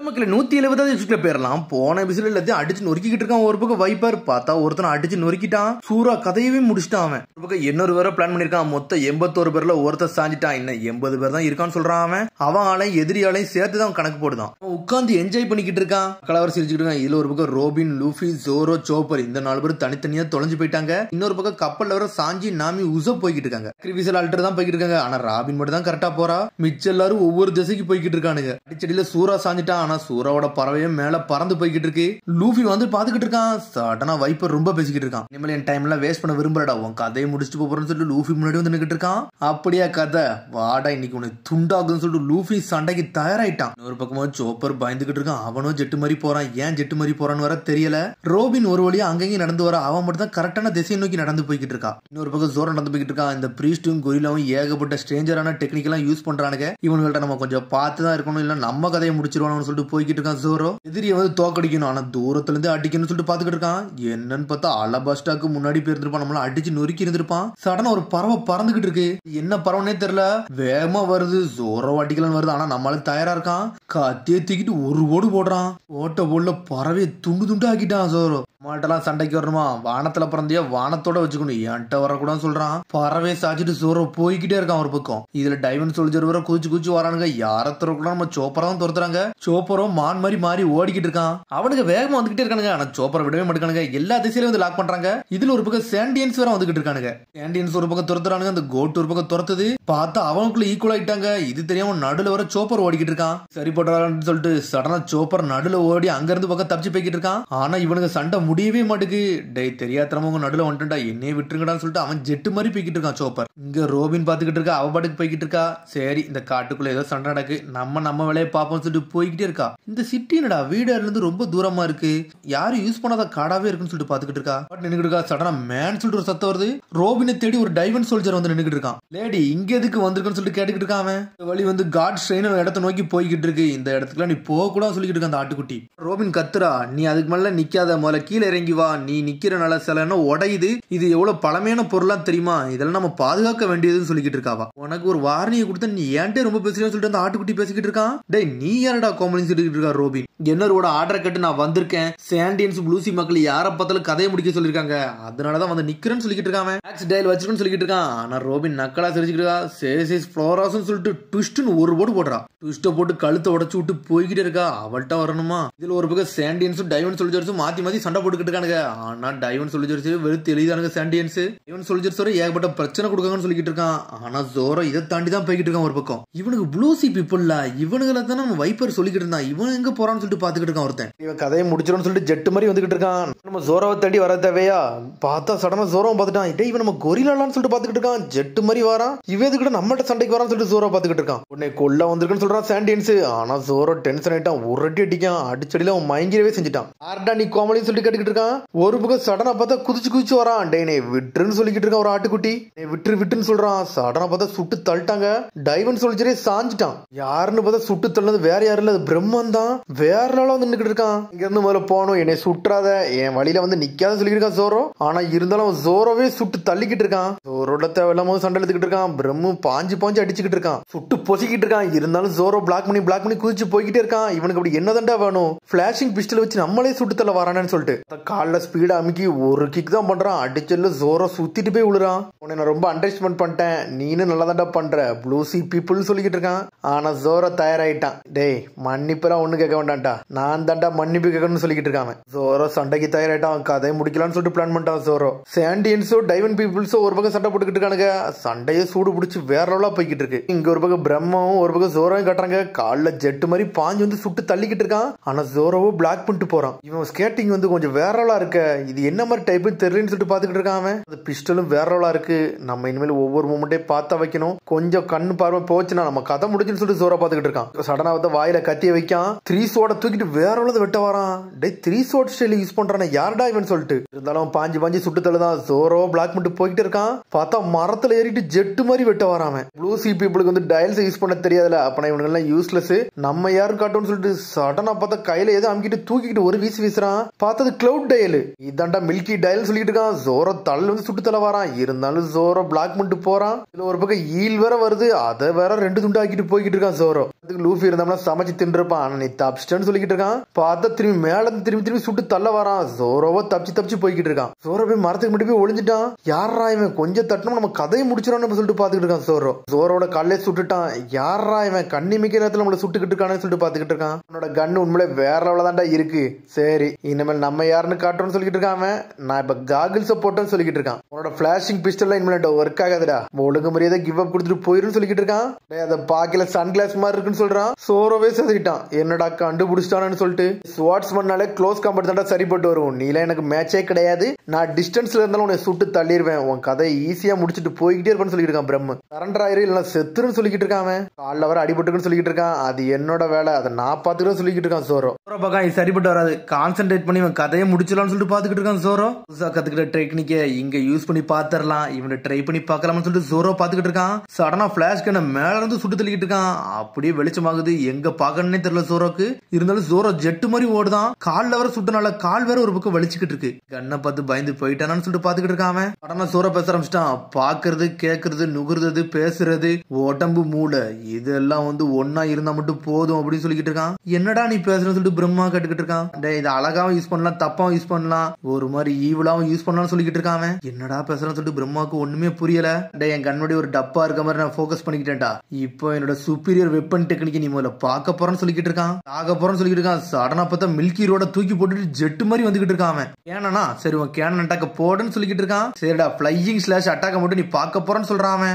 நமக்கு 170வது எபிசோட்ல பேரலாம். போன எபிசோட்ல எல்லாத்தையும் அடிச்சு நொறுக்கிட்டு இருக்கான். ஒரு பக்கம் வைப்பர் பார்த்தா ஒருத்தனை அடிச்சு நொறுக்கிட்டான். சூரா கதையவே முடிச்சிட்டான். அவன் ஒரு பக்கம் இன்னொரு பேரை பிளான் பண்ணிருக்கான். மொத்தம் 81 பேர்ல ஒருத்தர் சாஞ்சிட்டான். இன்னும் 80 பேர் தான் இருக்கான்னு சொல்றான். அவன் ஆளையும் எதிரியாலையும் சேர்த்து தான் கணக்கு போடுதான். அவன் உட்காந்து என்ஜாய் பண்ணிக்கிட்டு இருக்கான். கலவர் சிரிச்சுட்டு இருக்கான். இதுல ஒரு பக்கம் ரோபின், லூஃபி, ஜோரோ, சோப்பர் இந்த 4 பேர் தனித்தனியா தொலைஞ்சு போயிட்டாங்க. இன்னொரு பக்கம் கப்பல்ல வர சாஞ்சி நாமி உசப் போய்கிட்டு இருக்காங்க. கிரிவிசல் ஆல்டர் தான் போய்கிட்டு இருக்காங்க. ஆனா ராபின் மட்டும் தான் கரெக்டா போறா. மிச்சம் எல்லாரும் ஒவ்வொரு திசைக்கு போய்கிட்டு இருக்கானுங்க. அடிச்சடியில சூரா சாஞ்சிட்டான். ஆனா சூராவோட பறவையும் மேல பறந்து போய்கிட்டு இருக்கு. லூஃபி வந்து பாத்துக்கிட்டு இருக்கான். சடனா வைப்பர் ரொம்ப பேசிக்கிட்டு இருக்கான். இனிமேல் என் டைம் எல்லாம் வேஸ்ட் பண்ண விரும்பலடா, உன் கதையை முடிச்சுட்டு போறேன்னு சொல்லிட்டு லூஃபி முன்னாடி வந்து நிக்கிட்டு இருக்கான். அப்படியா கதை, வாடா இன்னைக்கு உனக்கு துண்டாகுன்னு சொல்லிட்டு லூஃபி சண்டைக்கு தயாராயிட்டான். ஒரு பக்கமா சோப்பர் பயந்துகிட்டு இருக்கான். அவனும் ஜெட்டு மாதிரி போறான். ஏன் ஜெட்டு மாதிரி போறான்னு வர தெரியல. ரோபின் ஒரு வழியா அங்கேயும் நடந்து வர. அவன் மட்டும் தான் கரெக்டான திசையை நோக்கி நடந்து போய்கிட்டு இருக்கான். இன்னொரு பக்கம் ஜோரோ நடந்து போய்கிட்டு இருக்கான். இந்த பிரீஸ்டும் கொரில்லாவும் ஏகப்பட்ட ஸ்ட்ரேஞ்சரான டெக்னிக் எல்லாம் யூஸ் பண்றானுங்க. இவங்கள்ட்ட நம்ம கொஞ்சம் பார்த்து தான் இருக்கணும், இல்ல நம்ம கதையை முடிச்சிருவானு சொல்லிட்டு போய்கிட்டு இருக்கான். ஜோரோ எதிரியை வந்து தோக்கடிக்கணும், ஆனா தூரத்துல இருந்து அடிக்கணும்னு சொல்லிட்டு பாத்துக்கிட்டு இருக்கான். என்னன்னு பார்த்தா அலபாஸ்டாக்கு முன்னாடி போயிருந்திருப்பான். நம்மள அடிச்சு நொறுக்கி இருந்திருப்பான். சடனா ஒரு பறவை பறந்துகிட்டு இருக்கு. என்ன பறவைனே தெரியல. வேகமா வருது. ஜோரோ அடிக்கலன்னு வருது. ஆனா நம்மளுக்கு தயாரா இருக்கான். கத்தியை தூக்கிட்டு ஒரு ஓடு போடுறான். ஓட்ட போடல பறவையை துண்டு துண்டு ஆக்கிட்டான். ஜோரோ மாட்டெல்லாம் சண்டைக்கு வரணுமா, வானத்துல பிறந்தியா வானத்தோட வச்சுக்கணும், என்கிட்ட வரக்கூடாதுன்னு சொல்றான். பறவை சாச்சிட்டு ஜோரோ போய்கிட்டே இருக்கான் ஒரு பக்கம். இதுல டைவன் சோல்ஜர் வர குதிச்சு குதிச்சு வரானுங்க. யார துறக்கூட நம்ம சோப்பரை தான் துரத்துறாங்க. சோப்பரும் மான் மாதிரி மாறி ஓடிக்கிட்டு இருக்கான். அவனுக்கு வேகமா வந்துகிட்டே இருக்கானுங்க. ஆனா சோப்பரை விடவே மாட்டானுங்க. எல்லா திசையிலும் வந்து லாக் பண்றாங்க. இதுல ஒரு பக்கம் சாண்டியன்ஸ் வேற வந்துகிட்டு இருக்கானுங்க. சாண்டியன்ஸ் ஒரு பக்கம் துரத்துறானுங்க. அந்த கோட் ஒரு பக்கம் துரத்துது. பார்த்தா அவனுக்குள்ள ஈக்குவல் ஆயிட்டாங்க. இது தெரியாம நடுல வர சோப்பர் ஓடிக்கிட்டு இருக்கான். சரி போடுறான்னு சொல்லிட்டு சடனா சோப்பர் நடுல ஓடி அங்க இருந்து பக்கம் தப்பிச்சு போய்கிட்டு இருக்கான். ஆனா இவனுக்கு சண்டை முடியவே மாட்டுக்கு. டே தெரியாதவங்க நடுல வந்துட்டா என்னையே விட்டுருங்கடான்னு சொல்லிட்டு அவன் ஜெட்டு மாதிரி போய்கிட்டு இருக்கான். சோப்பர் இங்க ரோபின் பாத்துக்கிட்டு இருக்கா. அவ பாட்டுக்கு போய்கிட்டு இருக்கா. சரி இந்த காட்டுக்குள்ள ஏதோ சண்டை நடக்கு, நம்ம வேலையை பார்ப்போம் சொல்லிட்டு போய்கிட்டே இருக்கா. இந்த சிட்டி என்னடா வீடுல இருந்து ரொம்ப தூரமா இருக்கு, யாரும் யூஸ் பண்ணாத காடாவே இருக்குன்னு சொல்லிட்டு பாத்துக்கிட்டு இருக்கா. நின்னுட்டு இருக்கா. சடனா மேன் சொல்லிட்டு ஒரு சத்தம் வருது. ரோபினை தேடி ஒரு டைவன் சோல்ஜர் வந்து நின்னுட்டு இருக்கான். லேடி இங்க எதுக்கு வந்திருக்குன்னு சொல்லிட்டு கேட்டுக்கிட்டு இருக்கான். அவன் வழி வந்து காட் ஸ்ட்ரெயின் இடத்தை நோக்கி போய்கிட்டு இருக்கு. இந்த இடத்துக்குலாம் நீ போக கூட சொல்லிக்கிட்டு இருக்க அந்த ஆட்டுக்குட்டி. ரோபின் கத்துறா, நீ அதுக்கு மேல நிக்காத, முதல்ல கீழே இறங்கி வா, நீ நிக்கிறனால சில என்ன உடையுது, இது எவ்வளவு பழமையான பொருளா தெரியுமா, இதெல்லாம் நம்ம பாதுகாக்க வேண்டியதுன்னு சொல்லிக்கிட்டு இருக்காவா. உனக்கு ஒரு வார்னியை கொடுத்த நீ ஏன்ட்டே ரொம்ப பேசுறேன்னு சொல்லிட்டு அந்த ஆட்டுக்குட்டி பேசிக்கிட்டு இருக்கான். டேய் நீ யாரடா கோமலின்னு சொல்லிட்டு இருக்கா ரோபின். என்னரோட ஆர்டரை கட்டு நான் வந்திருக்கேன். சாண்டியன்ஸ் ப்ளூசி மக்கள் யார பார்த்தாலும் கதையை முடிக்க சொல்லிருக்காங்க, அதனாலதான் வந்து நிக்கிறேன்னு சொல்லிக்கிட்டு இருக்கான். ஆக்ஸ் டயல் வச்சிருக்கேன்னு சொல்லிக்கிட்டு இருக்கான். ஆனா ரோபின் நக்கலா சிரிச்சுக்கிட்டு இருக்கா. சேசிஸ் ஃப்ளோராஸ்னு சொல்லிட்டு ட்விஸ்ட்னு ஒரு போடு போடுறா. ட்விஸ்ட போட்டு கழுத்தை உடைச்சு விட்டு போய்கிட்டே இருக்கா. அவள்கிட்ட வரணுமா. இதுல ஒரு பக்கம் சாண்டியன்ஸும் டைவன் சோல்ஜர்ஸும் மாத்தி மாத்தி சண்டை போட்டுக்கிட்டு இருக்கானுங்க. ஆனா டைவன் சோல்ஜர்ஸ் வெறுத்து எழுதானுங்க. சாண்டியன்ஸ் டைவன் சோல்ஜர்ஸ் ஏகப்பட்ட பிரச்சனை கொடுக்காங்கன்னு சொல்லிக்கிட்டு இருக்கான். ஆனா ஜோரோ இதை தாண்டி தான் போய்கிட்டு இருக்கான். ஒரு பக்கம் இவனுக்கு ப்ளூசி பீப்புள்ல இவனுங்களை தான் நம்ம வைப்பர் சொல்லிக்கிட்டு இருந்தான். இவன் எங்க போறான்னு சொல்லிட்டு பாத்துக்கிட்டு இருக்கான். ஒருத்தன் இவன் கதையை முடிச்சிடும் சொல்லிட்டு ஜெட்டு மாதிரி வந்துகிட்டு இருக்கான். நம்ம ஜோரோவை தேடி வர தேவையா பார்த்தா சடனா ஜோரோவை பார்த்துட்டான். இதே இவன் நம்ம கொரிலான்னு சொல்லிட்டு பாத்துக்கிட்டு இருக்கான். ஜெட்டு மாதிரி வரான். இவன் கூட நம்மகிட்ட சண்டைக்கு வரான்னு சொல்லிட்டு ஜோரோ பாத்துக்கிட்டு இருக்கான். உடனே கொல்ல வந்திருக்குன்னு சொல்றான் சாண்டியன்ஸ். ஆனா ஜோரோ டென்ஷன் ஆயிட்டான். ஒரு அடி அடிக்கான். அடிச்சடியில அவன் மயங்கிரவே செஞ்சுட்டான். ஆர்டா நீ கோமலின்னு சொல்லிட்டு கேட்டுக்கிட்டு இருக்கான். ஒரு பக்கம் சடனா பார்த்தா குதிச்சு குதிச்சு வரான். டே நே விட்டுன்னு சொல்லிக்கிட்டு இருக்கான் ஒரு ஆட்டுக்குட்டி. விட்டுன்னு சொல்றான். சடனா பார்த்தா சுட்டு தள்ளிட்டாங்க. டைவன் சோல்ஜரே சாஞ்சிட்டான். யாருன்னு பார்த்தா சுட்டு தள்ளது வேற யாரும் இல்ல, அது பிரம்மன் தான். வேற நாளா வந்து நின்னுட்டு இருக்கான். இங்க இருந்து முதல்ல போகணும், என்னை சுற்றாத, என் வழியில வந்து நிக்காத சொல்லிட்டு இருக்கான் ஜோரோ. ஆனா இருந்தாலும் ஜோரோவே சுட்டு தள்ளிக்கிட்டு இருக்கான். ஜோரோட தேவையில்லாம சண்டை எடுத்துக்கிட்டு இருக்கான். பிரம்மு பாஞ்சு அடிச்சுக்கிட்டு இருக்கான். சுட்டு பொசிக்கிட்டு இருக்கான். இருந்தாலும் ஜோரோ பிளாக் பண்ணி குதிச்சு போய்கிட்டே இருக்கான். இவனுக்கு அப்படி என்னதான்டா வேணும், பிளாஷிங் பிஸ்டல் வச்சு நம்மளே சுட்டு தள்ள வரானு சொல்லிட்டு காலில் ஸ்பீடா அமுக்கி ஒரு கிக் தான் பண்றான். அடிச்சல்ல ஜோரோ சுத்திட்டு போய் விழுறான். உன்னை நான் ரொம்ப அண்டர்ஸ்டாண்ட் பண்ணிட்டேன், நீனு நல்லா தான்டா பண்ற ப்ளூசி பீப்புள் சொல்லிக்கிட்டு இருக்கான். ஆனா ஜோரோ தயாராயிட்டான். டேய் மன்னிப்புலாம் ஒண்ணு கேட்க வேண்டாம்டா, நான் தாண்டா மன்னிப்பு கேட்கணும்னு சொல்லிக்கிட்டு இருக்காங்க. ஜோரோ சண்டைக்கு தயாராயிட்டான். கதையை முடிக்கலாம்னு சொல்லிட்டு பிளான் பண்ணிட்டான் ஜோரோ. சாண்டியன்ஸோ டைவன் பீப்புள்ஸோ ஒரு பக்கம் சண்டை போட்டுக்கிட்டு இருக்கானுங்க. சண்டையை சூடு பிடிச்சி வேற லெவலா போய்கிட்டு இருக்கு. இங்க ஒரு பக்கம் பிரம்மாவும் ஒரு பக்கம் ஜோரோவும் கட்டுறாங்க. காலில் ஜெட்டு மாதிரி பாஞ்சு வந்து சுட்டு தள்ளிக்கிட்டு இருக்கான். ஆனா ஜோரோவோ பிளாக் பண்ணிட்டு போறான். இவன் ஸ்கேட்டிங் வந்து கொஞ்சம் வேற லெவலா இருக்க. இது என்ன மாதிரி டைப்னு தெரியலன்னு சொல்லிட்டு பாத்துக்கிட்டு இருக்கான். அவன் அந்த பிஸ்டலும் வேற லெவலா இருக்கு. நம்ம இனிமேல் ஒவ்வொரு மூமெண்ட்டே பார்த்தா வைக்கணும். கொஞ்சம் கண்ணு பார்வை போச்சுன்னா நம்ம கதை முடிச்சுன்னு சொல்லிட்டு ஜோரோ பாத்துக்கிட்டு இருக்கான். சடனா வந்து வாயில கத்திய வைக்கான். 3 சோட தூக்கிட்டு வேற லெவல்ல வெட்ட வரான். டே 3 சோட் ஸ்டைல் யூஸ் பண்றானே யாரடா இவன் சொல்லிட்டு இருந்தாலும் பாஞ்சு சுட்டு தள்ளுதான். ஜோரோ பிளாக் பண்ணிட்டு போய்கிட்டு இருக்கான். பார்த்தா மரத்துல ஏறிட்டு ஜெட்டு மாதிரி வெட்ட வரான். ப்ளூசி பீப்புளுக்கு வந்து டயல்ஸ் யூஸ் பண்ண தெரியாதுல, அப்பனா இவனுங்க எல்லாம் யூஸ்லெஸ், நம்ம யாரும் காட்டும்னு சொல்லிட்டு சடனா பார்த்தா கையில ஏதோ அமுக்கிட்டு தூக்கிட்டு ஒரு வீசுறான். பார்த்தது கிளவுட் டயல். இதாண்டா மில்கி டயல் சொல்லிட்டு இருக்கான். ஜோரோ தள்ள வந்து சுட்டு தள்ள வரான். இருந்தாலும் ஜோரோ பிளாக் பண்ணிட்டு போறான். இதுல ஒரு பக்கம் ஈல் வேற வருது. அதை வேற 2 துண்டு ஆக்கிட்டு போய்கிட்டு இருக்கான். ஜோரோ லூஃபி இருந்தா சமைச்சு தின்றுப்பான். ஆனா நீ தப்பிச்சிட்டேன்னு சொல்லிக்கிட்டு இருக்கான். பார்த்தா திரும்பி மேல திரும்பி சுட்டு தள்ள வரான். ஜோரோவோ தப்பிச்சு போய்கிட்டு இருக்கான். ஜோரோ போய் மரத்துக்கு முன்னாடி போய் ஒளிஞ்சிட்டான். யாரா இவன் கொஞ்சம் தட்டணும் நம்ம கதையை முடிச்சிடணும் சொல்லிட்டு பாத்துக்கிட்டு இருக்கான். ஜோரோட கல்லே சுட்டுட்டான். யாரா இவன் கண்ணிமிக்க நேரத்துல நம்மள சுட்டுக்கிட்டு இருக்கான்னு சொல்லிட்டு பாத்துக்கிட்டு இருக்கான். உன்னோட கண்ணு உண்மையிலே வேற லெவலதான்டா இருக்கு. சரி இனிமேல் நம்ம யாருன்னு காட்டுறோம்னு சொல்லிட்டு இருக்கான். நான் இப்ப காகிள்ஸ போட்டேன்னு சொல்லிக்கிட்டு இருக்கான். உன்னோட பிளாஷிங் பிஸ்டல் இனிமேல் ஒர்க் ஆகாதுடா. ஒழுங்கு மரியாதை கிவ் அப் கொடுத்துட்டு போயிருன்னு சொல்லிக்கிட்டு இருக்கான். அதை பாக்கல சன்கிளாஸ் மாதிரி இருக்குன்னு சொல்றான். சோரோவே செதுக்கிட்டான். என்னடா கண்டுபிடிச்சிட்டானு சொல்லிட்டு ஸ்வாட்ஸ் பண்ணாலே க்ளோஸ் காம்பட் தான்டா சரிப்பட்டு வரும். நீலாம் எனக்கு மேட்சே கிடையாது. நான் டிஸ்டன்ஸ்ல இருந்தாலும் உன்னை சுட்டு தள்ளிடுவேன். உன் கதை ஈஸியா முடிச்சுட்டு போய்கிட்டே இருப்பேன்னு சொல்லிட்டு இருக்கான். பிரம்ம சரண்டர் ஆயிரு இல்ல செத்துருன்னு சொல்லிக்கிட்டு இருக்கான். காலில் வர அடிபட்டுக்குன்னு சொல்லிக்கிட்டு இருக்கான். அது என்னோட வேலை, அதை நான் பாத்துக்கிறேன் சொல்லிக்கிட்டு இருக்கான். சோரோ பக்கம் இது சரிப்பட்டு வராது. கான்சென்ட்ரேட் பண்ணி இவன் கதையை முடிச்சலாம்னு சொல்லிட்டு பாத்துக்கிட்டு இருக்கான். சோரோ புதுசா கத்துக்கிட்ட டெக்னிக்கை இங்க யூஸ் பண்ணி பாத்திரலாம், இவனை ட்ரை பண்ணி பார்க்கலாம்னு சொல்லிட்டு சோரோ பாத்துக்கிட்டு இருக்கான். சடனா பிளாஷ் கண்ண மேல இருந்து சுட்டு தள்ளிக்கிட்டு இருக்கான். அப்படியே வெளிச்சமாகுது. எங்க பாக்கணும்னே தெரியல சோரோக்கு. இருந்தாலும் சோரோ ஜெட்டு மாதிரி ஓடுதான். கால்ல வர சுட்டனால கால் வேற ஒரு பக்கம் வலிச்சுக்கிட்டு இருக்கு. கண்ணை பார்த்து பயந்து போயிட்டானு சொல்லிட்டு பாத்துக்கிட்டு இருக்காம. சடனா சோரோ பேச ஆரம்பிச்சிட்டான். பாக்குறது கேக்குறது நுகர்றது பேசுறது உடம்பு மூளை இதெல்லாம் ஒன்னா இருந்தா மட்டும் போதும் அப்படின்னு சொல்லிக்கிட்டு இருக்கான். என்னடா நீ பேசுறன்னு சொல்லிட்டு பிரம்மா கேட்டுக்கிட்டு இருக்கான். இதை அழகாவும் யூஸ் பண்ணலாம், தப்பாவும் யூஸ் பண்ணலாம், ஒரு மாதிரி ஈவிலாவும் யூஸ் பண்ணலாம்னு சொல்லிக்கிட்டு இருக்கான். என்னடா பேசுறன்னு சொல்லிட்டு பிரம்மாவுக்கு ஒண்ணுமே புரியல. என் கண்ணுடைய ஒரு டப்பா இருக்க மாதிரி நான் போக்கஸ் பண்ணிக்கிட்டேன்டா. இப்போ என்னோட சுப்பீரியர் வெப்பன் டெக்னிக் நீ முதல்ல பார்க்க போறேன்னு சொல்லிக்கிட்டு இருக்கான். ஆக போறேன்னு சொல்லிக்கிட்டு இருக்கான். சடனா பார்த்தா மில்கி ரோட தூக்கி போட்டுட்டு ஜெட்டு மாதிரி வந்துகிட்டு இருக்கான். கேனா சரி உன் கேனன் அட்டாக்க போடுன்னு சொல்லிக்கிட்டு இருக்கான். சரிடா பிளையிங் ஸ்லாஷ் அட்டாக்க மட்டும் நீ பார்க்க போறேன்னு சொல்றான்.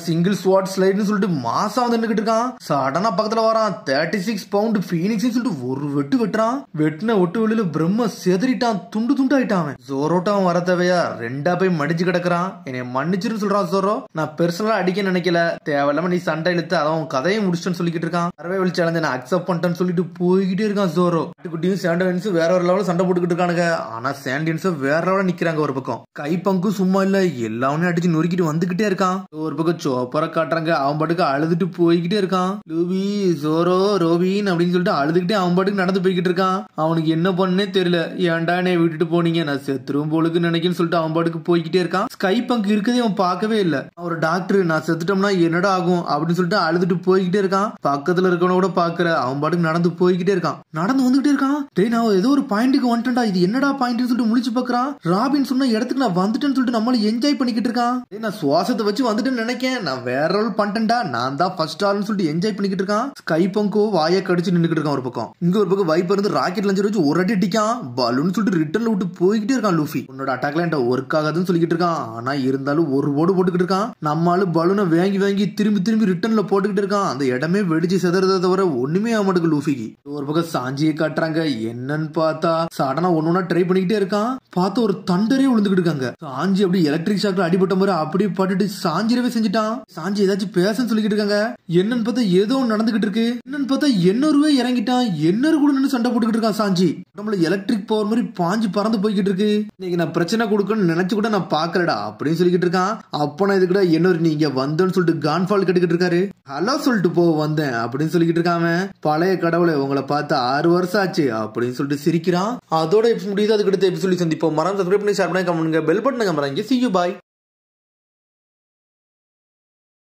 சிங்கிள் ஸ்வாட் ஸ்லைட்னு சொல்லிட்டு மாசா வந்துட்டு இருக்கான். சடனா பக்கத்துல வரான். 36 பவுண்ட் பீனிக்ஸ் சொல்லிட்டு ஒரு வெட்டு வெட்டுறான். வெட்டின ஒட்டு வெளியில பிரம்ம செதறிட்டான். துண்டு துண்டு ஆயிட்டான். ஜோரோட்டாவும் வர தேவையா ரெண்டா போய் மடிச்சு கிடக்குறான். என்னை மன்னிச்சிருன்னு சொல்றான் சோரோ. நான் பெர்சனலா அடிக்க நினைக்கல, தேவையில்லாம நீ சண்டை இழுத்து அவன் கதையை முடிச்சுன்னு சொல்லிக்கிட்டு இருக்கான். சர்வைவல் சேலஞ்ச் நான் அக்செப்ட் பண்ணிட்டேன்னு சொல்லிட்டு போய்கிட்டே இருக்கான் சோரோ. குட்டியும் சாண்டியன்ஸும் வேற ஒரு லெவலில் சண்டை போட்டுக்கிட்டு இருக்கானுங்க. ஆனா சாண்டியன்ஸும் வேற லெவலில் நிக்கிறாங்க. ஒரு பக்கம் கைப்பங்கும் சும்மா இல்ல, எல்லாமே அடிச்சு நொறுக்கிட்டு வந்துகிட்டே இருக்கான். ஒரு பக்கம் சோப்பரை காட்டுறாங்க. அவன் பாட்டுக்கு அழுதுட்டு போய்கிட்டே இருக்கான். லூபி சோரோ ரோபின் அப்படின்னு சொல்லிட்டு அழுதுகிட்டே அவன் பாட்டுக்கு நடந்து போய்கிட்டு இருக்கான். அவனுக்கு என்ன பண்ணே தெரியல. ஏன்டா என்னை விட்டுட்டு போனீங்க, நான் செத்துரும் போலுக்கு நினைக்கன்னு சொல்லிட்டு அவன் பாட்டுக்கு போய்கிட்டே இருக்கான். ஸ்கை பங்க் இருக்கதே அவன் பார்க்கவே இல்ல. ஒரு டாக்டர் நான் செத்துட்டோம்னா என்னடா ஆகும் அப்படின்னு சொல்லிட்டு அழுதுட்டு போய்கிட்டே இருக்கான். பக்கத்துல இருக்கவன கூட பாக்குற அவன் பாட்டுக்கு நடந்து போய்கிட்டே இருக்கான். நடந்து வந்துகிட்டே இருக்கான். டேய் நான் ஏதோ ஒரு பாயிண்ட்டுக்கு வந்துட்டேன்டா, இது என்னடா பாயிண்ட் சொல்லிட்டு முழிச்சு பாக்குறான். ராபின் சொன்ன இடத்துக்கு நான் வந்துட்டேன்னு சொல்லிட்டு நம்மள என்ஜாய் பண்ணிக்கிட்டு இருக்கான். நான் சுவாசத்தை வச்சு வந்துட்டேன்னு நினைக்கேன், நான் வேற ரோல் பண்ணிட்டேன்டா, நான் தான் ஃபர்ஸ்ட் ஆள்னு சொல்லிட்டு என்ஜாய் பண்ணிக்கிட்டு இருக்கான். ஸ்கை பங்கோ வாயை கடிச்சு நின்னுக்கிட்டு இருக்கான். ஒரு பக்கம் இங்க ஒரு பக்கம் வைப்பர் இருந்து ராக்கெட் லஞ்சர் வச்சு ஒரு அடி அடிக்கான். பலூன் சொல்லிட்டு ரிட்டர்ன்ல விட்டு போய்கிட்டே இருக்கான். லூஃபி உன்னோட அட்டாக்ல என்கிட்ட ஒர்க் ஆகாதுன்னு சொல்லிக்கிட்டு இருக்கான். ஆனா இருந்தாலும் ஒரு ஓடு போட்டுக்கிட்டு இருக்கான். நம்மளால பலூனை வாங்கி திரும்பி ரிட்டர்ன்ல போட்டுக்கிட்டு இருக்கான். அந்த இடமே வெடிச்சு செதறத தவிர ஒண்ணுமே ஆக மாட்டுக்கு லூஃபிக்கு. ஒரு பக்கம் சாஞ்சியை காட்டுறாங்க. என்னன்னு பார்த்தா சடனா ஒன்னொன்னா ட்ரை பண்ணிக்கிட்டே இருக்கான். பார்த்து ஒரு தண்டரே விழுந்துகிட்டு இருக்காங்க. சாஞ்சி அப்படி எலக்ட்ரிக் ஷாக்ல அடிபட்ட மாதிரி அப்படியே பட்டுட்டு சாஞ்சிரவே செஞ்சுட்டான். சாஞ்சி ஏதாச்சும் பேசன்னு சொல்லிக்கிட்டு இருக்காங்க. என்னன்னு பார்த்தா ஏதோ நடந்துகிட்டு இருக்கு. என்னன்னு பார்த்தா என்னொருவே இறங்கிட்டான். என்னொரு கூட நின்று சண்டை போட்டுக்கிட்டு இருக்கான். சாஞ்சி நம்மள எலக்ட்ரிக் பவர் மாதிரி பாஞ்சு பறந்து போய்கிட்டு இருக்கு. இன்னைக்கு நான் பிரச்சனை கொடுக்கணும்னு நினைச்சு கூட நான் பாக்கலடா அப்படின்னு சொல்லிக்கிட்டு இருக்கான். அப்ப நான் இது கூட என்னொரு நீங்க வந்தோன்னு சொல்லிட்டு கான்ஃபால் கட்டிக்கிட்டு இருக்காரு. ஹலோ சொல்லிட்டு போ வந்தேன் அப்படின்னு சொல்லிக்கிட்டு இருக்காம. பழைய கடவுளை உங்களை பார்த்து 6 வருஷம் ஆச்சு அப்படின்னு சொல்லிட்டு சிரிக்கிறான். அதோட எபிசோட் முடியுது. அதுக்கு அடுத்த எபிசோட் சந்திப்போம். மறந்து சப்ஸ்கிரைப் பண்ணி ஷேர் பண்ணி கமெண்ட் பண்ணுங்க. பெல் பட்டனை கமெண்ட். See you, bye.